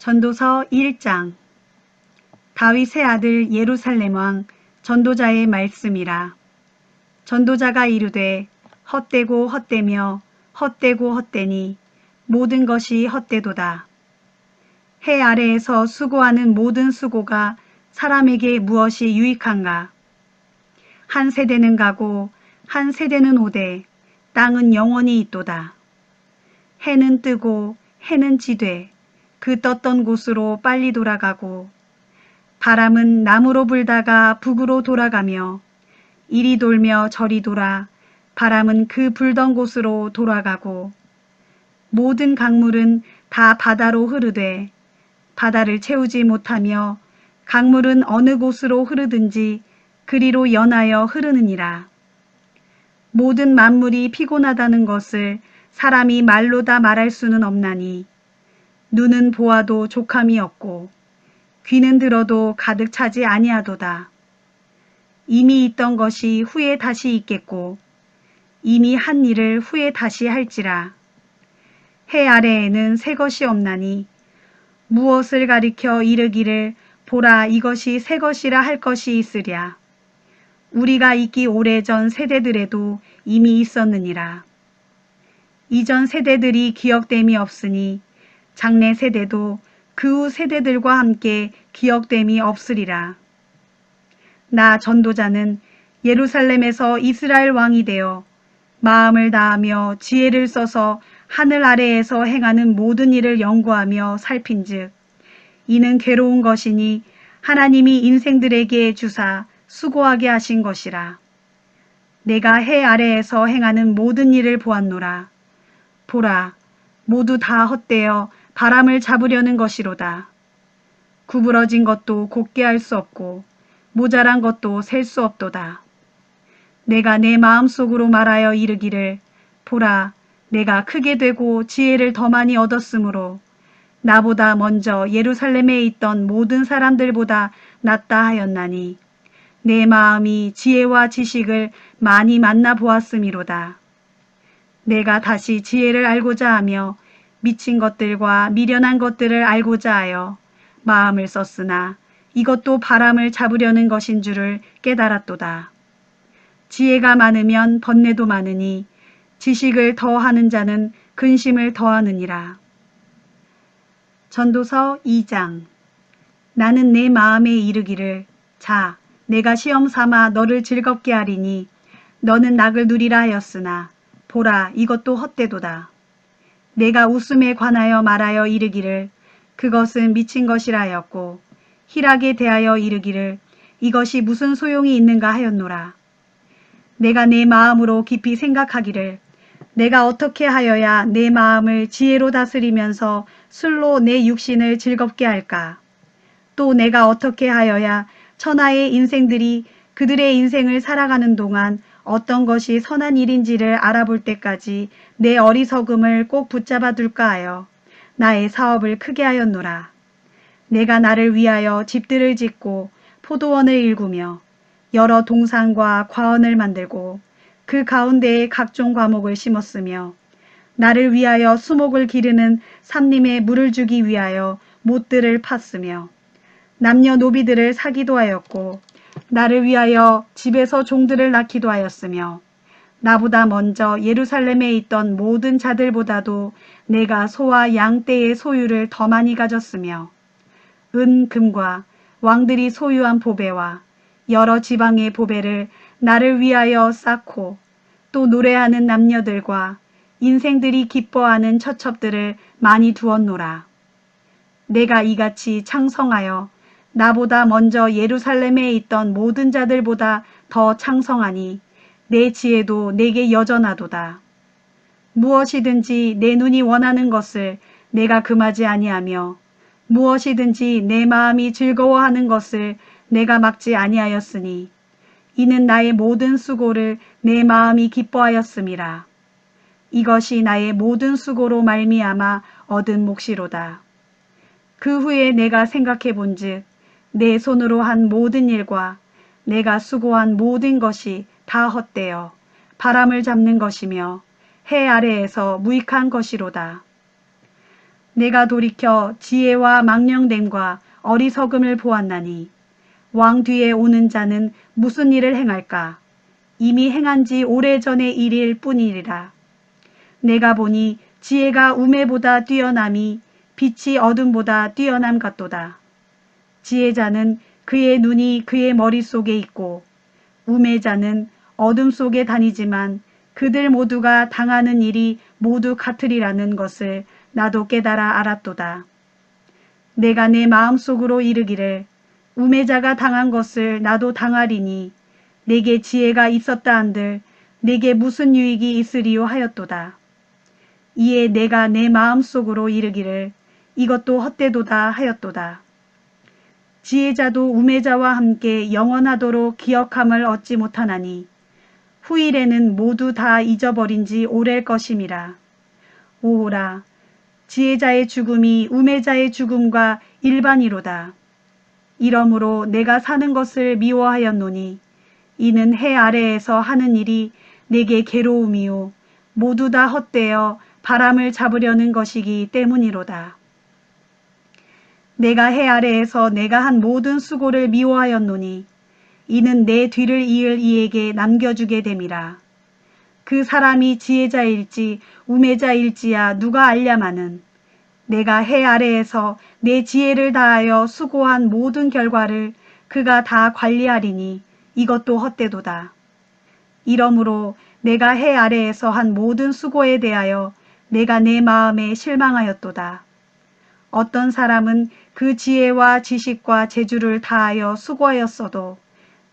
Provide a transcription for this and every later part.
전도서 1장. 다윗의 아들 예루살렘 왕 전도자의 말씀이라. 전도자가 이르되 헛되고 헛되며 헛되고 헛되니 모든 것이 헛되도다. 해 아래에서 수고하는 모든 수고가 사람에게 무엇이 유익한가? 한 세대는 가고 한 세대는 오되 땅은 영원히 있도다. 해는 뜨고 해는 지되 그 떴던 곳으로 빨리 돌아가고 바람은 남으로 불다가 북으로 돌아가며 이리 돌며 저리 돌아 바람은 그 불던 곳으로 돌아가고 모든 강물은 다 바다로 흐르되 바다를 채우지 못하며 강물은 어느 곳으로 흐르든지 그리로 연하여 흐르느니라. 모든 만물이 피곤하다는 것을 사람이 말로 다 말할 수는 없나니 눈은 보아도 족함이 없고 귀는 들어도 가득 차지 아니하도다. 이미 있던 것이 후에 다시 있겠고 이미 한 일을 후에 다시 할지라. 해 아래에는 새 것이 없나니 무엇을 가리켜 이르기를 보라 이것이 새 것이라 할 것이 있으랴. 우리가 있기 오래전 세대들에도 이미 있었느니라. 이전 세대들이 기억됨이 없으니 장래 세대도 그 후 세대들과 함께 기억됨이 없으리라. 나 전도자는 예루살렘에서 이스라엘 왕이 되어 마음을 다하며 지혜를 써서 하늘 아래에서 행하는 모든 일을 연구하며 살핀즉 이는 괴로운 것이니 하나님이 인생들에게 주사 수고하게 하신 것이라. 내가 해 아래에서 행하는 모든 일을 보았노라. 보라, 모두 다 헛되어 바람을 잡으려는 것이로다. 구부러진 것도 곧게 할 수 없고 모자란 것도 셀 수 없도다. 내가 내 마음속으로 말하여 이르기를 보라, 내가 크게 되고 지혜를 더 많이 얻었으므로 나보다 먼저 예루살렘에 있던 모든 사람들보다 낫다 하였나니 내 마음이 지혜와 지식을 많이 만나 보았음이로다. 내가 다시 지혜를 알고자 하며 미친 것들과 미련한 것들을 알고자 하여 마음을 썼으나 이것도 바람을 잡으려는 것인 줄을 깨달았도다. 지혜가 많으면 번뇌도 많으니 지식을 더하는 자는 근심을 더하느니라. 전도서 2장. 나는 내 마음에 이르기를 자, 내가 시험 삼아 너를 즐겁게 하리니 너는 낙을 누리라 하였으나 보라 이것도 헛되도다. 내가 웃음에 관하여 말하여 이르기를 그것은 미친 것이라 하였고 희락에 대하여 이르기를 이것이 무슨 소용이 있는가 하였노라. 내가 내 마음으로 깊이 생각하기를 내가 어떻게 하여야 내 마음을 지혜로 다스리면서 술로 내 육신을 즐겁게 할까? 또 내가 어떻게 하여야 천하의 인생들이 그들의 인생을 살아가는 동안 어떤 것이 선한 일인지를 알아볼 때까지 내 어리석음을 꼭 붙잡아 둘까 하여 나의 사업을 크게 하였노라. 내가 나를 위하여 집들을 짓고 포도원을 일구며 여러 동산과 과원을 만들고 그 가운데에 각종 과목을 심었으며 나를 위하여 수목을 기르는 삼림에 물을 주기 위하여 못들을 팠으며 남녀노비들을 사기도 하였고 나를 위하여 집에서 종들을 낳기도 하였으며 나보다 먼저 예루살렘에 있던 모든 자들보다도 내가 소와 양떼의 소유를 더 많이 가졌으며 은, 금과 왕들이 소유한 보배와 여러 지방의 보배를 나를 위하여 쌓고 또 노래하는 남녀들과 인생들이 기뻐하는 처첩들을 많이 두었노라. 내가 이같이 창성하여 나보다 먼저 예루살렘에 있던 모든 자들보다 더 창성하니 내 지혜도 내게 여전하도다. 무엇이든지 내 눈이 원하는 것을 내가 금하지 아니하며 무엇이든지 내 마음이 즐거워하는 것을 내가 막지 아니하였으니 이는 나의 모든 수고를 내 마음이 기뻐하였음이라. 이것이 나의 모든 수고로 말미암아 얻은 몫이로다. 그 후에 내가 생각해 본즉 내 손으로 한 모든 일과 내가 수고한 모든 것이 다 헛되어 바람을 잡는 것이며 해 아래에서 무익한 것이로다. 내가 돌이켜 지혜와 망령됨과 어리석음을 보았나니 왕 뒤에 오는 자는 무슨 일을 행할까? 이미 행한 지 오래전의 일일 뿐이리라. 내가 보니 지혜가 우매보다 뛰어남이 빛이 어둠보다 뛰어남 같도다. 지혜자는 그의 눈이 그의 머릿속에 있고 우매자는 어둠 속에 다니지만 그들 모두가 당하는 일이 모두 같으리라는 것을 나도 깨달아 알았도다. 내가 내 마음속으로 이르기를 우매자가 당한 것을 나도 당하리니 내게 지혜가 있었다 한들 내게 무슨 유익이 있으리요 하였도다. 이에 내가 내 마음속으로 이르기를 이것도 헛되도다 하였도다. 지혜자도 우매자와 함께 영원하도록 기억함을 얻지 못하나니 후일에는 모두 다 잊어버린 지 오래일 것임이라. 오호라, 지혜자의 죽음이 우매자의 죽음과 일반이로다. 이러므로 내가 사는 것을 미워하였노니 이는 해 아래에서 하는 일이 내게 괴로움이요 모두 다 헛되어 바람을 잡으려는 것이기 때문이로다. 내가 해 아래에서 내가 한 모든 수고를 미워하였노니 이는 내 뒤를 이을 이에게 남겨주게 됨이라. 그 사람이 지혜자일지 우매자일지야 누가 알랴마는 내가 해 아래에서 내 지혜를 다하여 수고한 모든 결과를 그가 다 관리하리니 이것도 헛되도다. 이러므로 내가 해 아래에서 한 모든 수고에 대하여 내가 내 마음에 실망하였도다. 어떤 사람은 그 지혜와 지식과 재주를 다하여 수고하였어도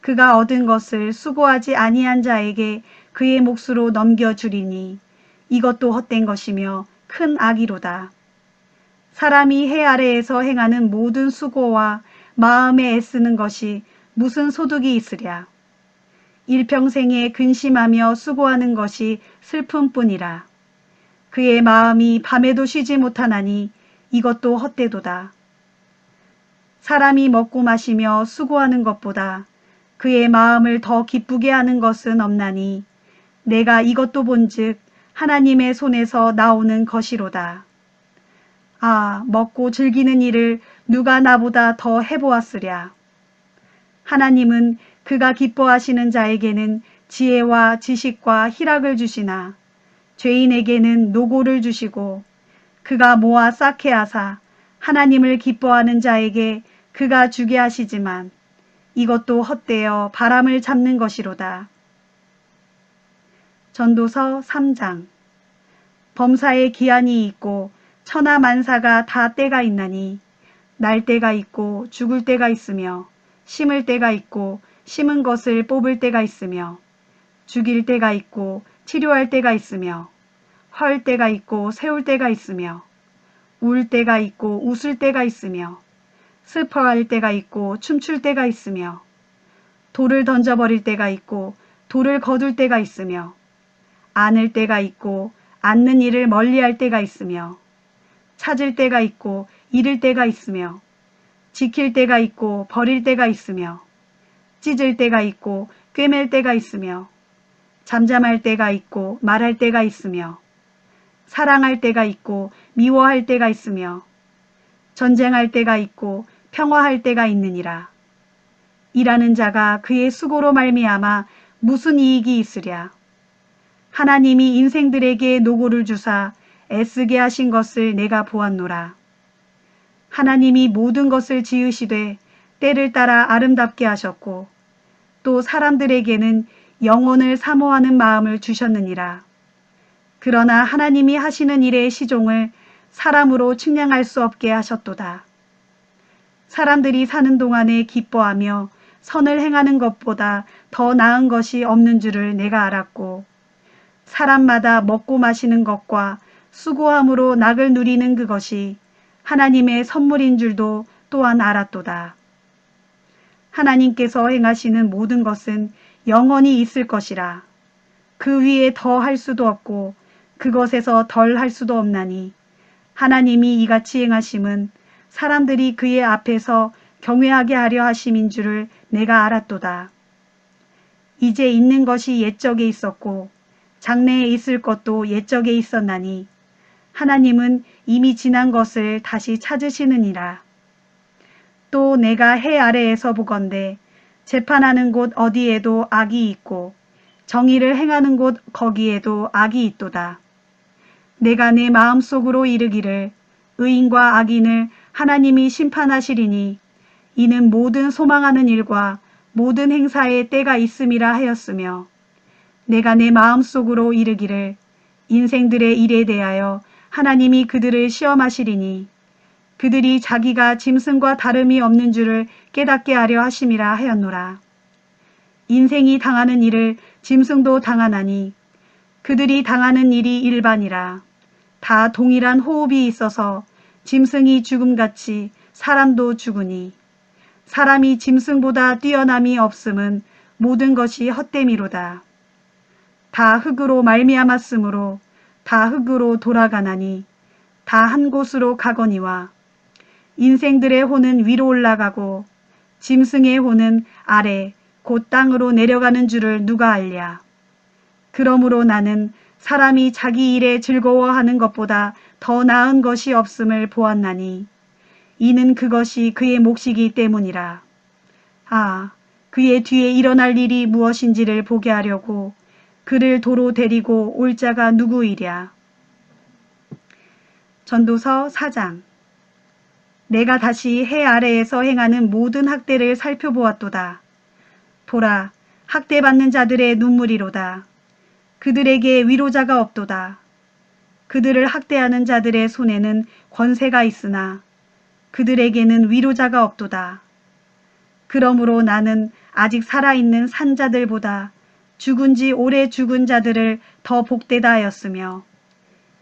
그가 얻은 것을 수고하지 아니한 자에게 그의 몫으로 넘겨주리니 이것도 헛된 것이며 큰 악이로다. 사람이 해 아래에서 행하는 모든 수고와 마음에 애쓰는 것이 무슨 소득이 있으랴. 일평생에 근심하며 수고하는 것이 슬픔뿐이라. 그의 마음이 밤에도 쉬지 못하나니 이것도 헛되도다. 사람이 먹고 마시며 수고하는 것보다 그의 마음을 더 기쁘게 하는 것은 없나니 내가 이것도 본즉 하나님의 손에서 나오는 것이로다. 아, 먹고 즐기는 일을 누가 나보다 더 해보았으랴. 하나님은 그가 기뻐하시는 자에게는 지혜와 지식과 희락을 주시나 죄인에게는 노고를 주시고 그가 모아 쌓게 하사 하나님을 기뻐하는 자에게 그가 주게 하시지만 이것도 헛되어 바람을 잡는 것이로다. 전도서 3장. 범사에 기한이 있고 천하만사가 다 때가 있나니 날 때가 있고 죽을 때가 있으며 심을 때가 있고 심은 것을 뽑을 때가 있으며 죽일 때가 있고 치료할 때가 있으며 헐 때가 있고 세울 때가 있으며 울 때가 있고 웃을 때가 있으며 슬퍼할 때가 있고 춤출 때가 있으며 돌을 던져버릴 때가 있고 돌을 거둘 때가 있으며 안을 때가 있고 앉는 일을 멀리할 때가 있으며 찾을 때가 있고 잃을 때가 있으며 지킬 때가 있고 버릴 때가 있으며 찢을 때가 있고 꿰맬 때가 있으며 잠잠할 때가 있고 말할 때가 있으며 사랑할 때가 있고 미워할 때가 있으며 전쟁할 때가 있고 평화할 때가 있느니라. 일하는 자가 그의 수고로 말미암아 무슨 이익이 있으랴. 하나님이 인생들에게 노고를 주사 애쓰게 하신 것을 내가 보았노라. 하나님이 모든 것을 지으시되 때를 따라 아름답게 하셨고 또 사람들에게는 영혼을 사모하는 마음을 주셨느니라. 그러나 하나님이 하시는 일의 시종을 사람으로 측량할 수 없게 하셨도다. 사람들이 사는 동안에 기뻐하며 선을 행하는 것보다 더 나은 것이 없는 줄을 내가 알았고 사람마다 먹고 마시는 것과 수고함으로 낙을 누리는 그것이 하나님의 선물인 줄도 또한 알았도다. 하나님께서 행하시는 모든 것은 영원히 있을 것이라. 그 위에 더 할 수도 없고 그것에서 덜 할 수도 없나니 하나님이 이같이 행하심은 사람들이 그의 앞에서 경외하게 하려 하심인 줄을 내가 알았도다. 이제 있는 것이 옛적에 있었고 장래에 있을 것도 옛적에 있었나니 하나님은 이미 지난 것을 다시 찾으시느니라. 또 내가 해 아래에서 보건대 재판하는 곳 어디에도 악이 있고 정의를 행하는 곳 거기에도 악이 있도다. 내가 내 마음속으로 이르기를 의인과 악인을 하나님이 심판하시리니 이는 모든 소망하는 일과 모든 행사에 때가 있음이라 하였으며 내가 내 마음속으로 이르기를 인생들의 일에 대하여 하나님이 그들을 시험하시리니 그들이 자기가 짐승과 다름이 없는 줄을 깨닫게 하려 하심이라 하였노라. 인생이 당하는 일을 짐승도 당하나니 그들이 당하는 일이 일반이라. 다 동일한 호흡이 있어서 짐승이 죽음같이 사람도 죽으니 사람이 짐승보다 뛰어남이 없음은 모든 것이 헛됨이로다. 다 흙으로 말미암았으므로 다 흙으로 돌아가나니 다 한 곳으로 가거니와 인생들의 혼은 위로 올라가고 짐승의 혼은 아래 곧 땅으로 내려가는 줄을 누가 알랴. 그러므로 나는 사람이 자기 일에 즐거워하는 것보다 더 나은 것이 없음을 보았나니 이는 그것이 그의 몫이기 때문이라. 아, 그의 뒤에 일어날 일이 무엇인지를 보게 하려고 그를 도로 데리고 올 자가 누구이랴. 전도서 4장. 내가 다시 해 아래에서 행하는 모든 학대를 살펴보았도다. 보라, 학대받는 자들의 눈물이로다. 그들에게 위로자가 없도다. 그들을 학대하는 자들의 손에는 권세가 있으나 그들에게는 위로자가 없도다. 그러므로 나는 아직 살아있는 산자들보다 죽은 지 오래 죽은 자들을 더 복되다 하였으며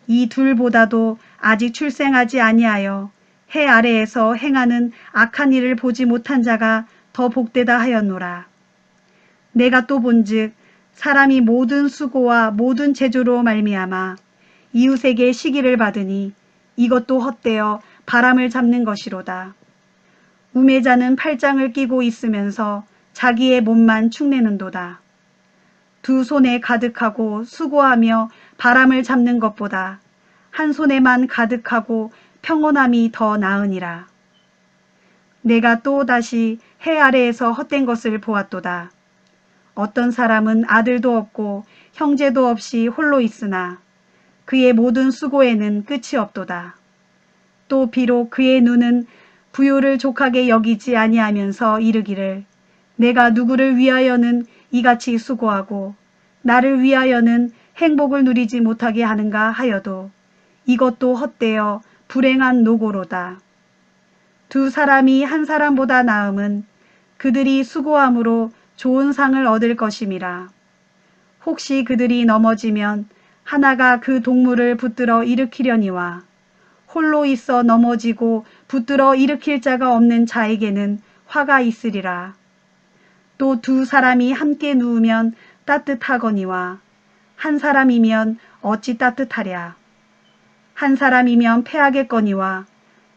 이 둘보다도 아직 출생하지 아니하여 해 아래에서 행하는 악한 일을 보지 못한 자가 더 복되다 하였노라. 내가 또 본즉 사람이 모든 수고와 모든 제조로 말미암아 이웃에게 시기를 받으니 이것도 헛되어 바람을 잡는 것이로다. 우매자는 팔짱을 끼고 있으면서 자기의 몸만 축내는도다. 두 손에 가득하고 수고하며 바람을 잡는 것보다 한 손에만 가득하고 평온함이 더 나으니라. 내가 또 다시 해 아래에서 헛된 것을 보았도다. 어떤 사람은 아들도 없고 형제도 없이 홀로 있으나 그의 모든 수고에는 끝이 없도다. 또 비록 그의 눈은 부요를 족하게 여기지 아니하면서 이르기를 내가 누구를 위하여는 이같이 수고하고 나를 위하여는 행복을 누리지 못하게 하는가 하여도 이것도 헛되어 불행한 노고로다. 두 사람이 한 사람보다 나음은 그들이 수고함으로 좋은 상을 얻을 것임이라. 혹시 그들이 넘어지면 하나가 그 동물을 붙들어 일으키려니와 홀로 있어 넘어지고 붙들어 일으킬 자가 없는 자에게는 화가 있으리라. 또 두 사람이 함께 누우면 따뜻하거니와 한 사람이면 어찌 따뜻하랴. 한 사람이면 패하겠거니와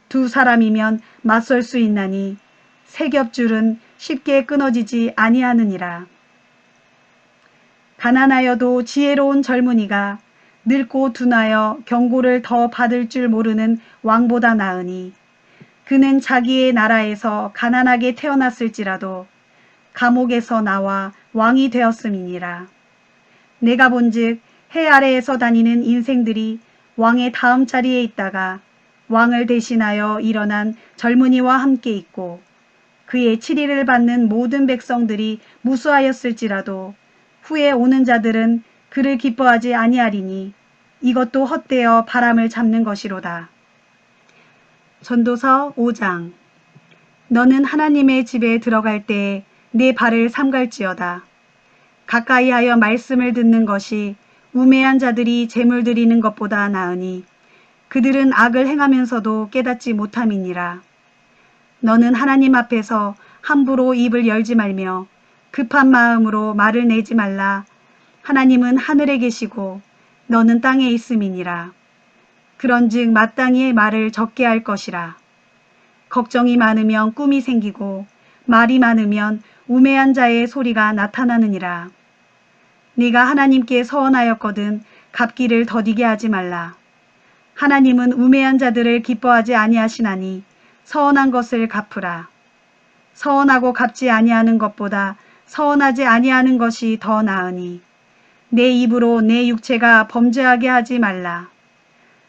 두 사람이면 맞설 수 있나니 세 겹줄은 쉽게 끊어지지 아니하느니라. 가난하여도 지혜로운 젊은이가 늙고 둔하여 경고를 더 받을 줄 모르는 왕보다 나으니 그는 자기의 나라에서 가난하게 태어났을지라도 감옥에서 나와 왕이 되었음이니라. 내가 본즉 해 아래에서 다니는 인생들이 왕의 다음 자리에 있다가 왕을 대신하여 일어난 젊은이와 함께 있고 그의 치리를 받는 모든 백성들이 무수하였을지라도 후에 오는 자들은 그를 기뻐하지 아니하리니 이것도 헛되어 바람을 잡는 것이로다. 전도서 5장. 너는 하나님의 집에 들어갈 때에 내 발을 삼갈지어다. 가까이 하여 말씀을 듣는 것이 우매한 자들이 재물 드리는 것보다 나으니 그들은 악을 행하면서도 깨닫지 못함이니라. 너는 하나님 앞에서 함부로 입을 열지 말며 급한 마음으로 말을 내지 말라. 하나님은 하늘에 계시고 너는 땅에 있음이니라. 그런즉 마땅히 말을 적게 할 것이라. 걱정이 많으면 꿈이 생기고 말이 많으면 우매한 자의 소리가 나타나느니라. 네가 하나님께 서원하였거든 갚기를 더디게 하지 말라. 하나님은 우매한 자들을 기뻐하지 아니하시나니 서원한 것을 갚으라. 서원하고 갚지 아니하는 것보다 서원하지 아니하는 것이 더 나으니 내 입으로 내 육체가 범죄하게 하지 말라.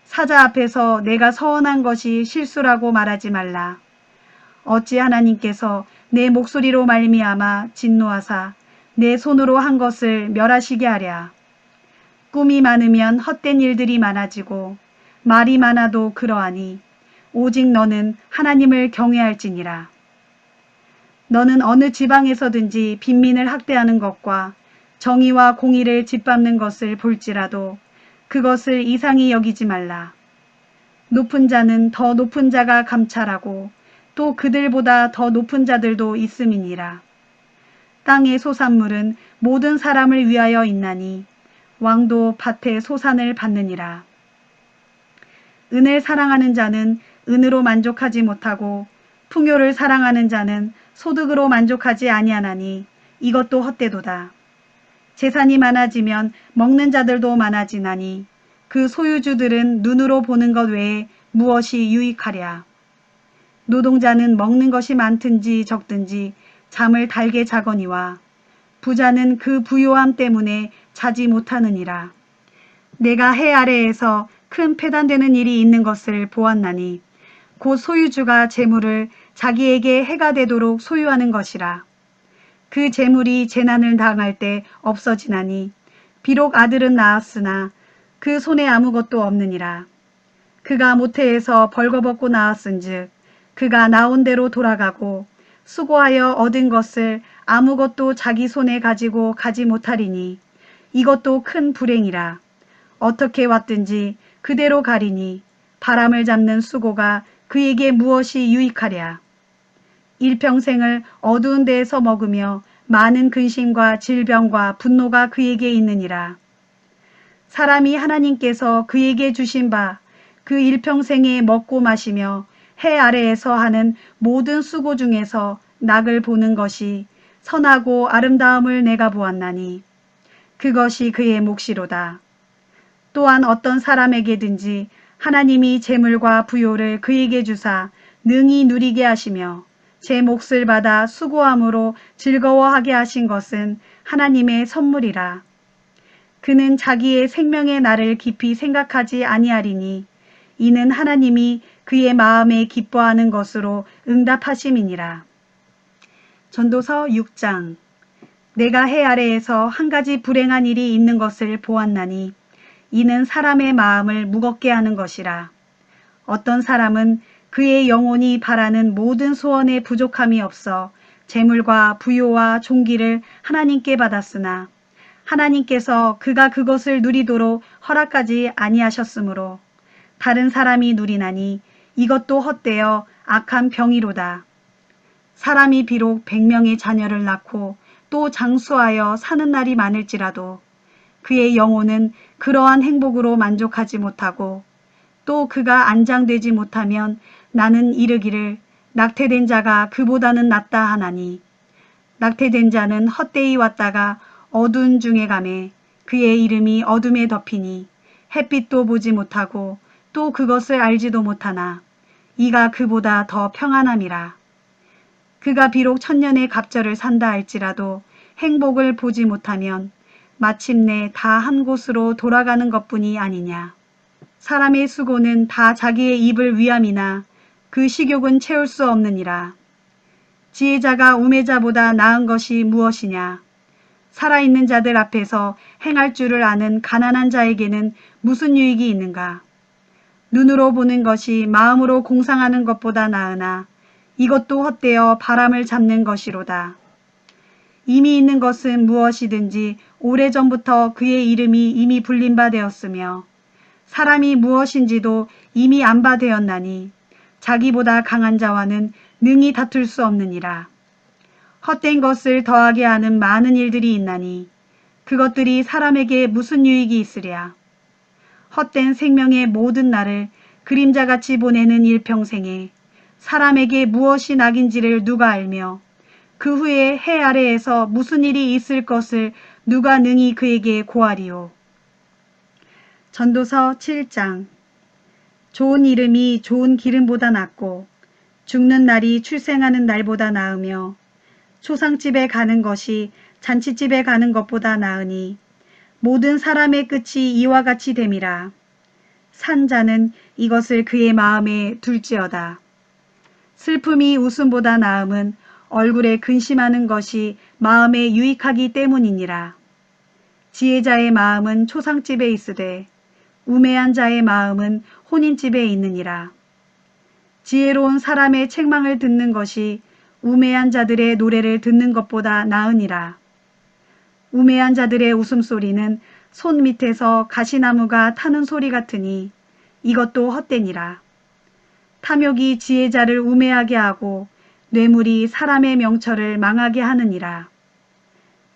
사자 앞에서 내가 서원한 것이 실수라고 말하지 말라. 어찌 하나님께서 내 목소리로 말미암아 진노하사 내 손으로 한 것을 멸하시게 하랴. 꿈이 많으면 헛된 일들이 많아지고 말이 많아도 그러하니 오직 너는 하나님을 경외할지니라. 너는 어느 지방에서든지 빈민을 학대하는 것과 정의와 공의를 짓밟는 것을 볼지라도 그것을 이상히 여기지 말라. 높은 자는 더 높은 자가 감찰하고 또 그들보다 더 높은 자들도 있음이니라. 땅의 소산물은 모든 사람을 위하여 있나니 왕도 밭의 소산을 받느니라. 은을 사랑하는 자는 은으로 만족하지 못하고 풍요를 사랑하는 자는 소득으로 만족하지 아니하나니 이것도 헛되도다. 재산이 많아지면 먹는 자들도 많아지나니 그 소유주들은 눈으로 보는 것 외에 무엇이 유익하랴. 노동자는 먹는 것이 많든지 적든지 잠을 달게 자거니와 부자는 그 부요함 때문에 자지 못하느니라. 내가 해 아래에서 큰 패단되는 일이 있는 것을 보았나니 곧 소유주가 재물을 자기에게 해가 되도록 소유하는 것이라. 그 재물이 재난을 당할 때 없어지나니 비록 아들은 낳았으나 그 손에 아무것도 없느니라. 그가 모태에서 벌거벗고 나왔은즉 그가 나온 대로 돌아가고 수고하여 얻은 것을 아무것도 자기 손에 가지고 가지 못하리니 이것도 큰 불행이라. 어떻게 왔든지 그대로 가리니 바람을 잡는 수고가 그에게 무엇이 유익하랴. 일평생을 어두운 데에서 먹으며 많은 근심과 질병과 분노가 그에게 있느니라. 사람이 하나님께서 그에게 주신 바 그 일평생에 먹고 마시며 해 아래에서 하는 모든 수고 중에서 낙을 보는 것이 선하고 아름다움을 내가 보았나니 그것이 그의 몫이로다. 또한 어떤 사람에게든지 하나님이 재물과 부요를 그에게 주사 능히 누리게 하시며 제 몫을 받아 수고함으로 즐거워하게 하신 것은 하나님의 선물이라. 그는 자기의 생명의 날을 깊이 생각하지 아니하리니 이는 하나님이 그의 마음에 기뻐하는 것으로 응답하심이니라. 전도서 6장. 내가 해 아래에서 한 가지 불행한 일이 있는 것을 보았나니 이는 사람의 마음을 무겁게 하는 것이라. 어떤 사람은 그의 영혼이 바라는 모든 소원에 부족함이 없어 재물과 부요와 존귀를 하나님께 받았으나 하나님께서 그가 그것을 누리도록 허락하지 아니하셨으므로 다른 사람이 누리나니 이것도 헛되어 악한 병이로다. 사람이 비록 100명의 자녀를 낳고 또 장수하여 사는 날이 많을지라도 그의 영혼은 그러한 행복으로 만족하지 못하고 또 그가 안장되지 못하면 나는 이르기를 낙태된 자가 그보다는 낫다 하나니 낙태된 자는 헛되이 왔다가 어두운 중에 가매 그의 이름이 어둠에 덮이니 햇빛도 보지 못하고 또 그것을 알지도 못하나 이가 그보다 더 평안함이라. 그가 비록 천년의 갑절을 산다 할지라도 행복을 보지 못하면 마침내 다 한 곳으로 돌아가는 것뿐이 아니냐. 사람의 수고는 다 자기의 입을 위함이나 그 식욕은 채울 수 없느니라. 지혜자가 우매자보다 나은 것이 무엇이냐. 살아있는 자들 앞에서 행할 줄을 아는 가난한 자에게는 무슨 유익이 있는가. 눈으로 보는 것이 마음으로 공상하는 것보다 나으나 이것도 헛되어 바람을 잡는 것이로다. 이미 있는 것은 무엇이든지 오래전부터 그의 이름이 이미 불린 바 되었으며 사람이 무엇인지도 이미 안 바 되었나니 자기보다 강한 자와는 능히 다툴 수 없느니라. 헛된 것을 더하게 하는 많은 일들이 있나니 그것들이 사람에게 무슨 유익이 있으랴. 헛된 생명의 모든 날을 그림자같이 보내는 일평생에 사람에게 무엇이 낙인지를 누가 알며 그 후에 해 아래에서 무슨 일이 있을 것을 누가 능히 그에게 고하리요. 전도서 7장. 좋은 이름이 좋은 기름보다 낫고 죽는 날이 출생하는 날보다 나으며 초상집에 가는 것이 잔치집에 가는 것보다 나으니 모든 사람의 끝이 이와 같이 됨이라. 산 자는 이것을 그의 마음에 둘지어다. 슬픔이 웃음보다 나음은 얼굴에 근심하는 것이 마음에 유익하기 때문이니라. 지혜자의 마음은 초상집에 있으되 우매한 자의 마음은 혼인집에 있느니라. 지혜로운 사람의 책망을 듣는 것이 우매한 자들의 노래를 듣는 것보다 나으니라. 우매한 자들의 웃음소리는 손 밑에서 가시나무가 타는 소리 같으니 이것도 헛되니라. 탐욕이 지혜자를 우매하게 하고 뇌물이 사람의 명철을 망하게 하느니라.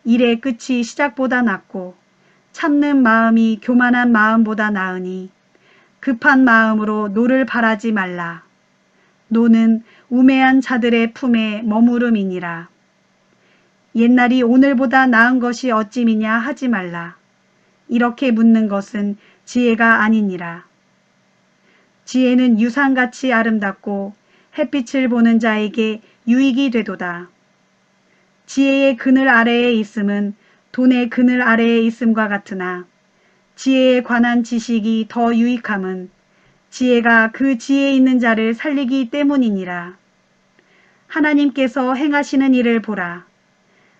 일의 끝이 시작보다 낫고 참는 마음이 교만한 마음보다 나으니 급한 마음으로 노를 바라지 말라. 노는 우매한 자들의 품에 머무름이니라. 옛날이 오늘보다 나은 것이 어찌미냐 하지 말라. 이렇게 묻는 것은 지혜가 아니니라. 지혜는 유산같이 아름답고 햇빛을 보는 자에게 유익이 되도다. 지혜의 그늘 아래에 있음은 돈의 그늘 아래에 있음과 같으나 지혜에 관한 지식이 더 유익함은 지혜가 그 지혜 있는 자를 살리기 때문이니라. 하나님께서 행하시는 일을 보라.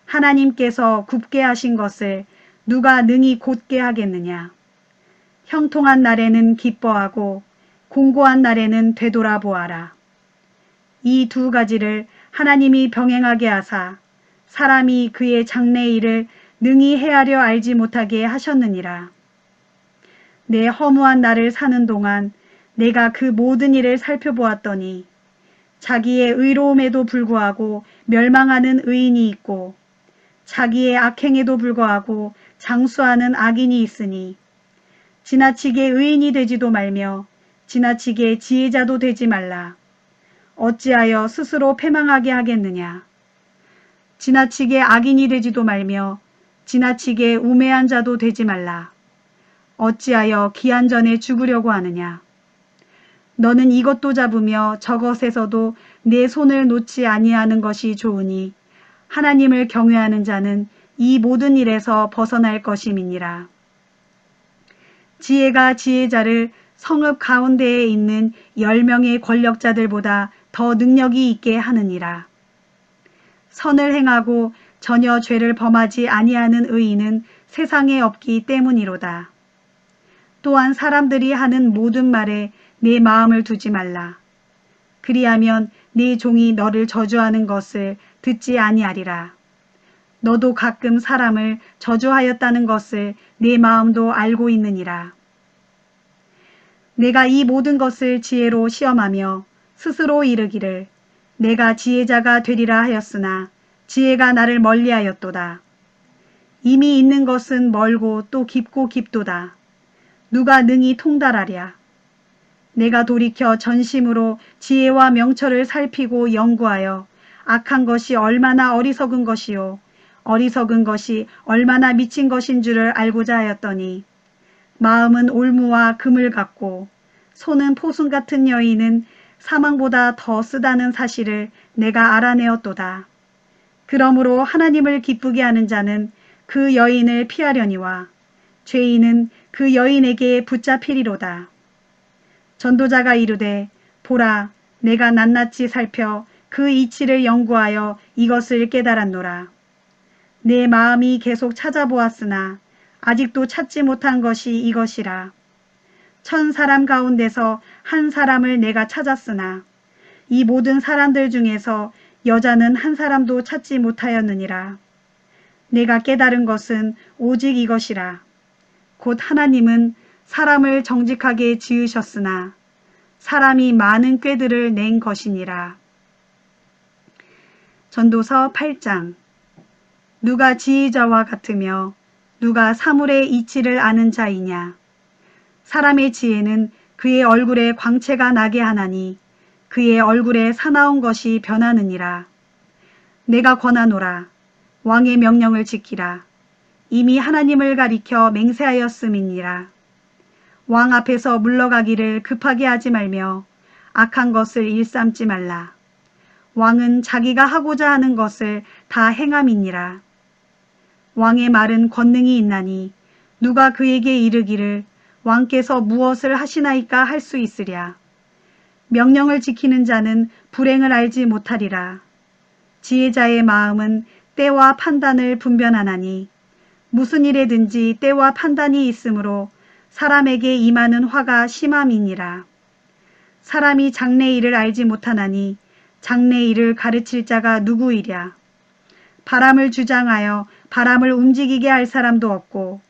하나님께서 굽게 하신 것을 누가 능히 곧게 하겠느냐. 형통한 날에는 기뻐하고 공고한 날에는 되돌아보아라. 이 두 가지를 하나님이 병행하게 하사 사람이 그의 장래 일을 능히 헤아려 알지 못하게 하셨느니라. 내 허무한 날을 사는 동안 내가 그 모든 일을 살펴보았더니 자기의 의로움에도 불구하고 멸망하는 의인이 있고 자기의 악행에도 불구하고 장수하는 악인이 있으니 지나치게 의인이 되지도 말며 지나치게 지혜자도 되지 말라. 어찌하여 스스로 패망하게 하겠느냐. 지나치게 악인이 되지도 말며 지나치게 우매한 자도 되지 말라. 어찌하여 기한 전에 죽으려고 하느냐. 너는 이것도 잡으며 저것에서도 내 손을 놓지 아니하는 것이 좋으니 하나님을 경외하는 자는 이 모든 일에서 벗어날 것임이니라. 지혜가 지혜자를 성읍 가운데에 있는 10명의 권력자들보다 더 능력이 있게 하느니라. 선을 행하고 전혀 죄를 범하지 아니하는 의인은 세상에 없기 때문이로다. 또한 사람들이 하는 모든 말에 내 마음을 두지 말라. 그리하면 네 종이 너를 저주하는 것을 듣지 아니하리라. 너도 가끔 사람을 저주하였다는 것을 내 마음도 알고 있느니라. 내가 이 모든 것을 지혜로 시험하며 스스로 이르기를 내가 지혜자가 되리라 하였으나 지혜가 나를 멀리하였도다. 이미 있는 것은 멀고 또 깊고 깊도다. 누가 능히 통달하랴. 내가 돌이켜 전심으로 지혜와 명철을 살피고 연구하여 악한 것이 얼마나 어리석은 것이요 어리석은 것이 얼마나 미친 것인 줄을 알고자 하였더니 마음은 올무와 금을 같고 손은 포순 같은 여인은 사망보다 더 쓰다는 사실을 내가 알아내었도다. 그러므로 하나님을 기쁘게 하는 자는 그 여인을 피하려니와 죄인은 그 여인에게 붙잡히리로다. 전도자가 이르되 보라 내가 낱낱이 살펴 그 이치를 연구하여 이것을 깨달았노라. 내 마음이 계속 찾아보았으나 아직도 찾지 못한 것이 이것이라. 1000사람 가운데서 한 사람을 내가 찾았으나 이 모든 사람들 중에서 여자는 한 사람도 찾지 못하였느니라. 내가 깨달은 것은 오직 이것이라. 곧 하나님은 사람을 정직하게 지으셨으나 사람이 많은 꾀들을 낸 것이니라. 전도서 8장. 누가 지혜자와 같으며 누가 사물의 이치를 아는 자이냐. 사람의 지혜는 그의 얼굴에 광채가 나게 하나니 그의 얼굴에 사나운 것이 변하느니라. 내가 권하노라. 왕의 명령을 지키라. 이미 하나님을 가리켜 맹세하였음이니라. 왕 앞에서 물러가기를 급하게 하지 말며 악한 것을 일삼지 말라. 왕은 자기가 하고자 하는 것을 다 행함이니라. 왕의 말은 권능이 있나니 누가 그에게 이르기를 왕께서 무엇을 하시나이까 할 수 있으랴. 명령을 지키는 자는 불행을 알지 못하리라. 지혜자의 마음은 때와 판단을 분별하나니 무슨 일에든지 때와 판단이 있으므로 사람에게 임하는 화가 심함이니라. 사람이 장래일을 알지 못하나니 장래일을 가르칠 자가 누구이랴. 바람을 주장하여 바람을 움직이게 할 사람도 없고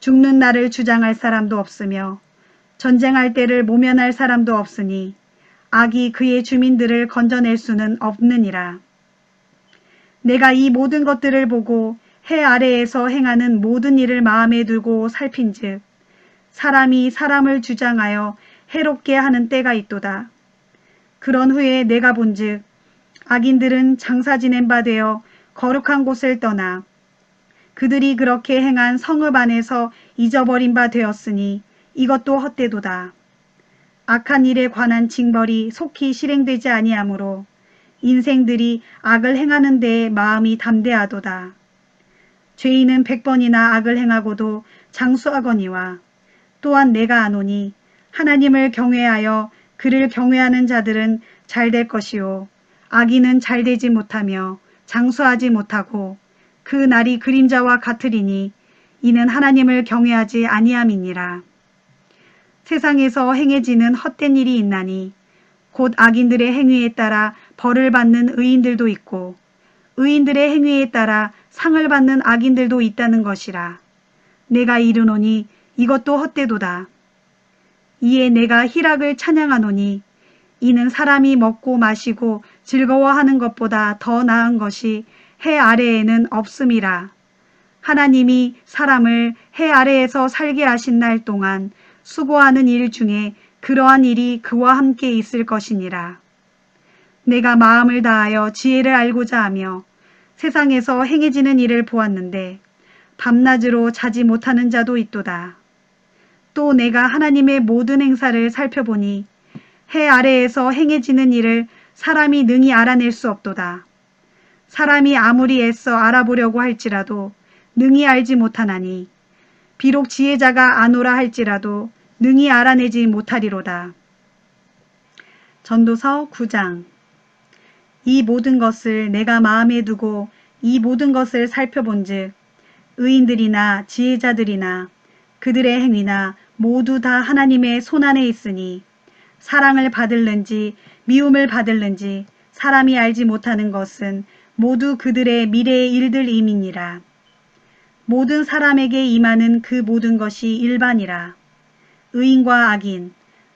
죽는 날을 주장할 사람도 없으며 전쟁할 때를 모면할 사람도 없으니 악이 그의 주민들을 건져낼 수는 없느니라. 내가 이 모든 것들을 보고 해 아래에서 행하는 모든 일을 마음에 두고 살핀즉 사람이 사람을 주장하여 해롭게 하는 때가 있도다. 그런 후에 내가 본즉 악인들은 장사 지낸 바 되어 거룩한 곳을 떠나 그들이 그렇게 행한 성읍 안에서 잊어버린 바 되었으니 이것도 헛되도다. 악한 일에 관한 징벌이 속히 실행되지 아니하므로 인생들이 악을 행하는 데에 마음이 담대하도다. 죄인은 100번이나 악을 행하고도 장수하거니와 또한 내가 아노니 하나님을 경외하여 그를 경외하는 자들은 잘 될 것이요 악인은 잘 되지 못하며 장수하지 못하고 그 날이 그림자와 같으리니 이는 하나님을 경외하지 아니함이니라. 세상에서 행해지는 헛된 일이 있나니 곧 악인들의 행위에 따라 벌을 받는 의인들도 있고 의인들의 행위에 따라 상을 받는 악인들도 있다는 것이라. 내가 이르노니 이것도 헛되도다. 이에 내가 희락을 찬양하노니 이는 사람이 먹고 마시고 즐거워하는 것보다 더 나은 것이 해 아래에는 없음이라. 하나님이 사람을 해 아래에서 살게 하신 날 동안 수고하는 일 중에 그러한 일이 그와 함께 있을 것이니라. 내가 마음을 다하여 지혜를 알고자 하며 세상에서 행해지는 일을 보았는데 밤낮으로 자지 못하는 자도 있도다. 또 내가 하나님의 모든 행사를 살펴보니 해 아래에서 행해지는 일을 사람이 능히 알아낼 수 없도다. 사람이 아무리 애써 알아보려고 할지라도 능히 알지 못하나니 비록 지혜자가 아노라 할지라도 능히 알아내지 못하리로다. 전도서 9장. 이 모든 것을 내가 마음에 두고 이 모든 것을 살펴본즉 의인들이나 지혜자들이나 그들의 행위나 모두 다 하나님의 손안에 있으니 사랑을 받을는지 미움을 받을는지 사람이 알지 못하는 것은 모두 그들의 미래의 일들임이니라. 모든 사람에게 임하는 그 모든 것이 일반이라. 의인과 악인,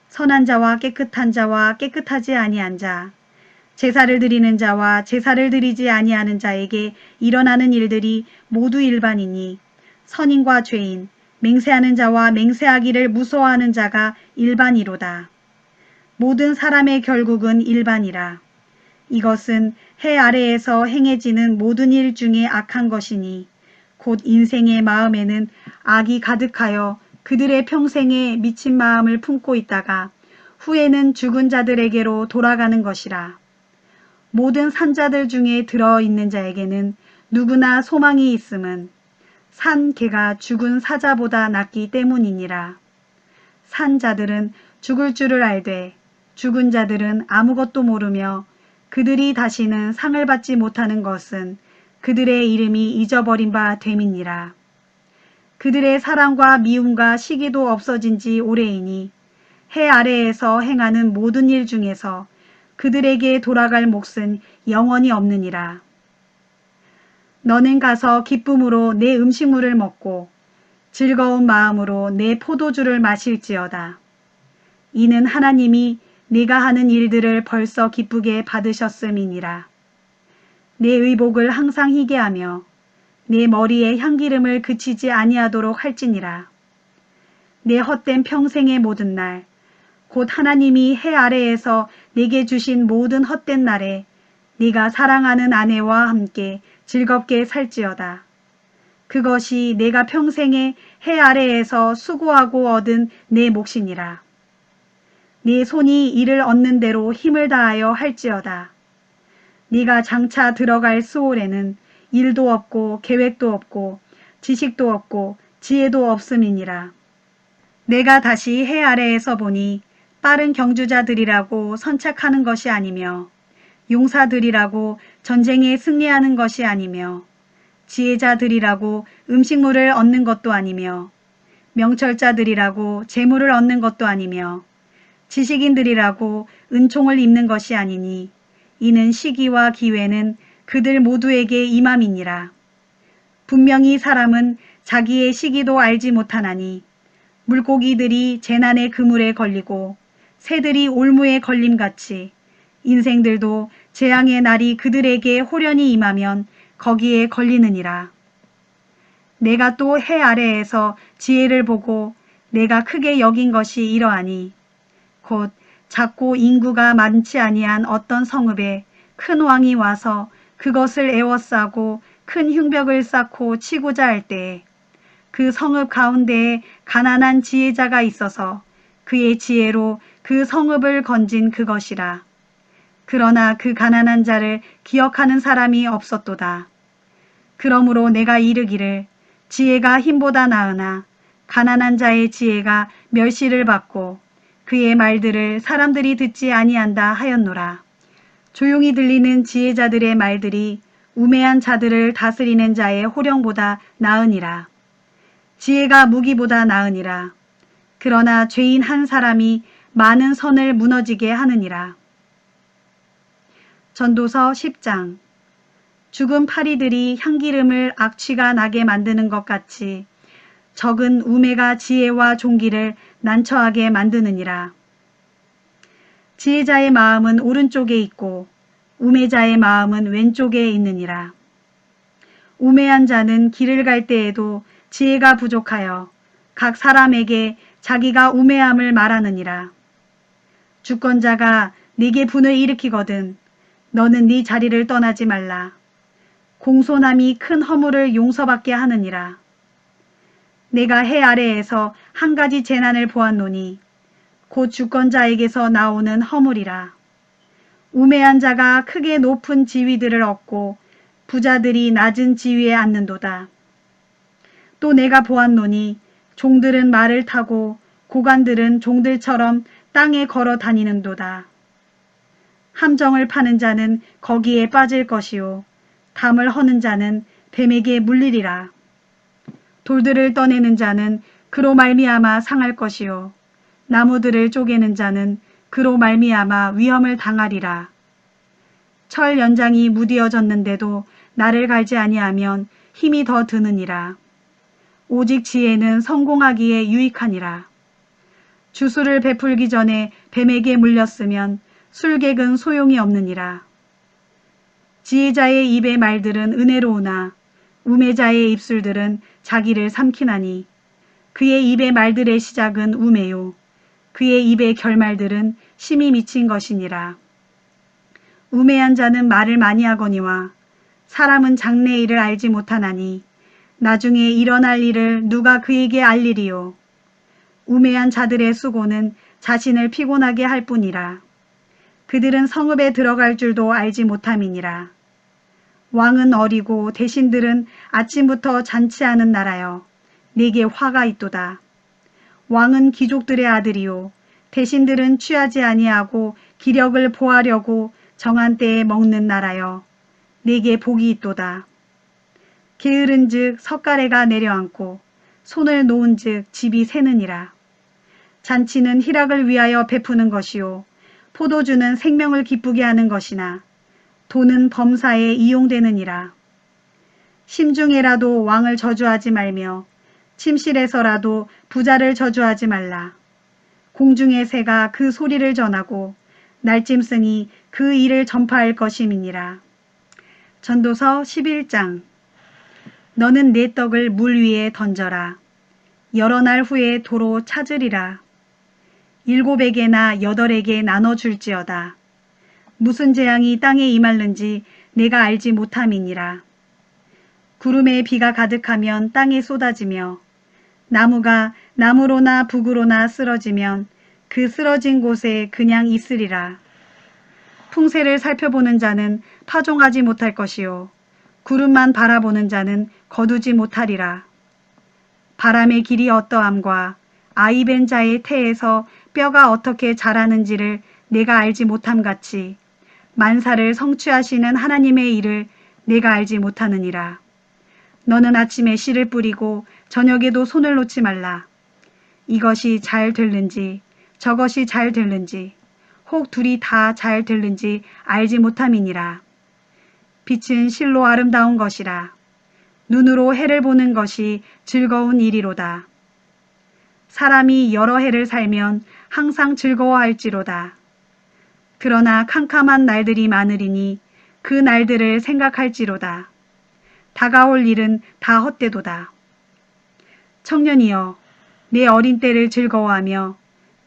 선한 자와 깨끗한 자와 깨끗하지 아니한 자, 제사를 드리는 자와 제사를 드리지 아니하는 자에게 일어나는 일들이 모두 일반이니 선인과 죄인, 맹세하는 자와 맹세하기를 무서워하는 자가 일반이로다. 모든 사람의 결국은 일반이라. 이것은 해 아래에서 행해지는 모든 일 중에 악한 것이니 곧 인생의 마음에는 악이 가득하여 그들의 평생에 미친 마음을 품고 있다가 후에는 죽은 자들에게로 돌아가는 것이라. 모든 산자들 중에 들어있는 자에게는 누구나 소망이 있음은 산 개가 죽은 사자보다 낫기 때문이니라. 산 자들은 죽을 줄을 알되 죽은 자들은 아무것도 모르며 그들이 다시는 상을 받지 못하는 것은 그들의 이름이 잊어버린 바 됨이니라. 그들의 사랑과 미움과 시기도 없어진 지 오래이니 해 아래에서 행하는 모든 일 중에서 그들에게 돌아갈 몫은 영원히 없느니라. 너는 가서 기쁨으로 내 음식물을 먹고 즐거운 마음으로 내 포도주를 마실지어다. 이는 하나님이 네가 하는 일들을 벌써 기쁘게 받으셨음이니라. 내 의복을 항상 희게 하며 내 머리에 향기름을 그치지 아니하도록 할지니라. 내 헛된 평생의 모든 날, 곧 하나님이 해 아래에서 네게 주신 모든 헛된 날에 네가 사랑하는 아내와 함께 즐겁게 살지어다. 그것이 내가 평생에 해 아래에서 수고하고 얻은 내 몫이니라. 네 손이 이를 얻는 대로 힘을 다하여 할지어다. 네가 장차 들어갈 수올에는 일도 없고 계획도 없고 지식도 없고 지혜도 없음이니라. 내가 다시 해 아래에서 보니 빠른 경주자들이라고 선착하는 것이 아니며 용사들이라고 전쟁에 승리하는 것이 아니며 지혜자들이라고 음식물을 얻는 것도 아니며 명철자들이라고 재물을 얻는 것도 아니며 지식인들이라고 은총을 입는 것이 아니니 이는 시기와 기회는 그들 모두에게 임함이니라. 분명히 사람은 자기의 시기도 알지 못하나니 물고기들이 재난의 그물에 걸리고 새들이 올무에 걸림같이 인생들도 재앙의 날이 그들에게 호련히 임하면 거기에 걸리느니라. 내가 또 해 아래에서 지혜를 보고 내가 크게 여긴 것이 이러하니 곧 작고 인구가 많지 아니한 어떤 성읍에 큰 왕이 와서 그것을 에워싸고 큰 흉벽을 쌓고 치고자 할 때에 그 성읍 가운데에 가난한 지혜자가 있어서 그의 지혜로 그 성읍을 건진 그것이라. 그러나 그 가난한 자를 기억하는 사람이 없었도다. 그러므로 내가 이르기를 지혜가 힘보다 나으나 가난한 자의 지혜가 멸시를 받고 그의 말들을 사람들이 듣지 아니한다 하였노라. 조용히 들리는 지혜자들의 말들이 우매한 자들을 다스리는 자의 호령보다 나으니라. 지혜가 무기보다 나으니라. 그러나 죄인 한 사람이 많은 선을 무너지게 하느니라. 전도서 10장. 죽은 파리들이 향기름을 악취가 나게 만드는 것 같이 적은 우매가 지혜와 종기를 난처하게 만드느니라. 지혜자의 마음은 오른쪽에 있고 우매자의 마음은 왼쪽에 있느니라. 우매한 자는 길을 갈 때에도 지혜가 부족하여 각 사람에게 자기가 우매함을 말하느니라. 주권자가 네게 분을 일으키거든 너는 네 자리를 떠나지 말라. 공손함이 큰 허물을 용서받게 하느니라. 내가 해 아래에서 한 가지 재난을 보았노니 곧 주권자에게서 나오는 허물이라. 우매한 자가 크게 높은 지위들을 얻고 부자들이 낮은 지위에 앉는도다. 또 내가 보았노니 종들은 말을 타고 고관들은 종들처럼 땅에 걸어 다니는도다. 함정을 파는 자는 거기에 빠질 것이요 담을 허는 자는 뱀에게 물리리라. 돌들을 떠내는 자는 그로 말미암아 상할 것이요 나무들을 쪼개는 자는 그로 말미암아 위험을 당하리라. 철 연장이 무디어졌는데도 나를 갈지 아니하면 힘이 더 드느니라. 오직 지혜는 성공하기에 유익하니라. 주술을 베풀기 전에 뱀에게 물렸으면 술객은 소용이 없느니라. 지혜자의 입의 말들은 은혜로우나 우매자의 입술들은 자기를 삼키나니 그의 입의 말들의 시작은 우매요 그의 입의 결말들은 심히 미친 것이니라. 우매한 자는 말을 많이 하거니와 사람은 장래 일을 알지 못하나니 나중에 일어날 일을 누가 그에게 알리리요. 우매한 자들의 수고는 자신을 피곤하게 할 뿐이라. 그들은 성읍에 들어갈 줄도 알지 못함이니라. 왕은 어리고 대신들은 아침부터 잔치하는 나라여 네게 화가 있도다. 왕은 귀족들의 아들이요 대신들은 취하지 아니하고 기력을 보하려고 정한 때에 먹는 나라여 네게 복이 있도다. 게으른즉 석가래가 내려앉고 손을 놓은즉 집이 새느니라. 잔치는 희락을 위하여 베푸는 것이요 포도주는 생명을 기쁘게 하는 것이나 돈은 범사에 이용되느니라. 심중에라도 왕을 저주하지 말며 침실에서라도 부자를 저주하지 말라. 공중의 새가 그 소리를 전하고 날짐승이 그 일을 전파할 것임이니라. 전도서 11장. 너는 내 떡을 물 위에 던져라. 여러 날 후에 도로 찾으리라. 7에게나 8에게 나눠줄지어다. 무슨 재앙이 땅에 임할는지 내가 알지 못함이니라. 구름에 비가 가득하면 땅에 쏟아지며 나무가 남으로나 북으로나 쓰러지면 그 쓰러진 곳에 그냥 있으리라. 풍세를 살펴보는 자는 파종하지 못할 것이요 구름만 바라보는 자는 거두지 못하리라. 바람의 길이 어떠함과 아이벤 자의 태에서 뼈가 어떻게 자라는지를 내가 알지 못함 같이 만사를 성취하시는 하나님의 일을 내가 알지 못하느니라. 너는 아침에 씨를 뿌리고 저녁에도 손을 놓지 말라. 이것이 잘 될는지 저것이 잘 될는지 혹 둘이 다 잘 될는지 알지 못함이니라. 빛은 실로 아름다운 것이라. 눈으로 해를 보는 것이 즐거운 일이로다. 사람이 여러 해를 살면 항상 즐거워할지로다. 그러나 캄캄한 날들이 많으리니 그 날들을 생각할지로다. 다가올 일은 다 헛되도다. 청년이여, 내 어린 때를 즐거워하며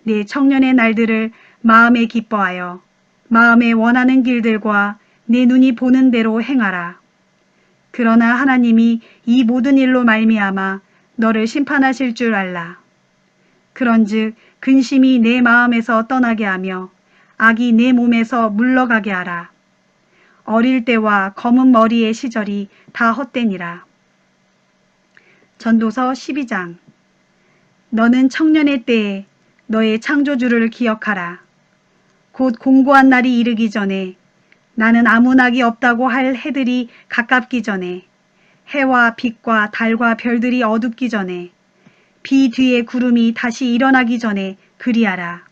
내 청년의 날들을 마음에 기뻐하여 마음에 원하는 길들과 내 눈이 보는 대로 행하라. 그러나 하나님이 이 모든 일로 말미암아 너를 심판하실 줄 알라. 그런즉 근심이 내 마음에서 떠나게 하며 악이 내 몸에서 물러가게 하라. 어릴 때와 검은 머리의 시절이 다 헛되니라. 전도서 12장. 너는 청년의 때에 너의 창조주를 기억하라. 곧 공고한 날이 이르기 전에 나는 아무 낙이 없다고 할 해들이 가깝기 전에 해와 빛과 달과 별들이 어둡기 전에 비 뒤에 구름이 다시 일어나기 전에 그리하라.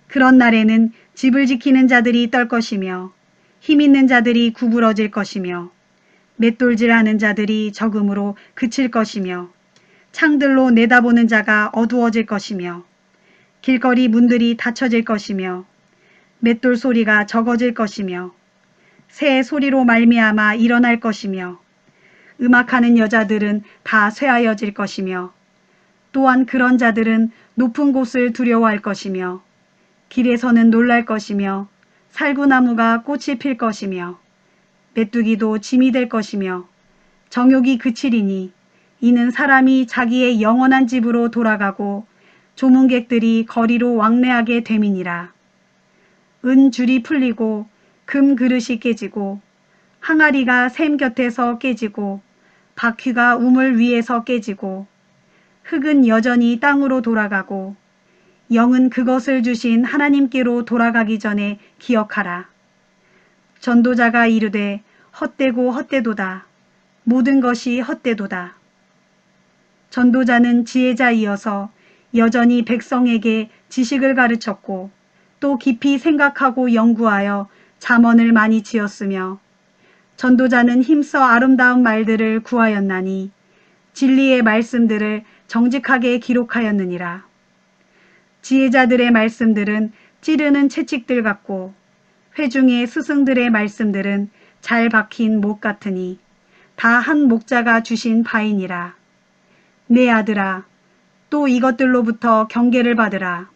그런 날에는 집을 지키는 자들이 떨 것이며 힘 있는 자들이 구부러질 것이며 맷돌질하는 자들이 적음으로 그칠 것이며 창들로 내다보는 자가 어두워질 것이며 길거리 문들이 닫혀질 것이며 맷돌 소리가 적어질 것이며 새 소리로 말미암아 일어날 것이며 음악하는 여자들은 다 쇠하여질 것이며 또한 그런 자들은 높은 곳을 두려워할 것이며 길에서는 놀랄 것이며 살구나무가 꽃이 필 것이며 메뚜기도 짐이 될 것이며 정욕이 그치리니 이는 사람이 자기의 영원한 집으로 돌아가고 조문객들이 거리로 왕래하게 됨이니라. 은 줄이 풀리고 금 그릇이 깨지고 항아리가 샘 곁에서 깨지고 바퀴가 우물 위에서 깨지고 흙은 여전히 땅으로 돌아가고 영은 그것을 주신 하나님께로 돌아가기 전에 기억하라. 전도자가 이르되 헛되고 헛되도다. 모든 것이 헛되도다. 전도자는 지혜자이어서 여전히 백성에게 지식을 가르쳤고 또 깊이 생각하고 연구하여 잠언을 많이 지었으며 전도자는 힘써 아름다운 말들을 구하였나니 진리의 말씀들을 정직하게 기록하였느니라. 지혜자들의 말씀들은 찌르는 채찍들 같고 회중의 스승들의 말씀들은 잘 박힌 목 같으니 다 한 목자가 주신 바이니라. 내 아들아, 또 이것들로부터 경계를 받으라.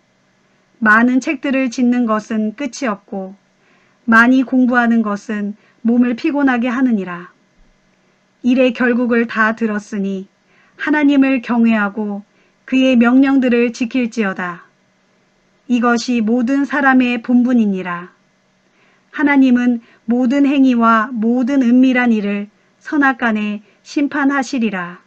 많은 책들을 짓는 것은 끝이 없고 많이 공부하는 것은 몸을 피곤하게 하느니라. 일의 결국을 다 들었으니 하나님을 경외하고 그의 명령들을 지킬지어다. 이것이 모든 사람의 본분이니라. 하나님은 모든 행위와 모든 은밀한 일을 선악간에 심판하시리라.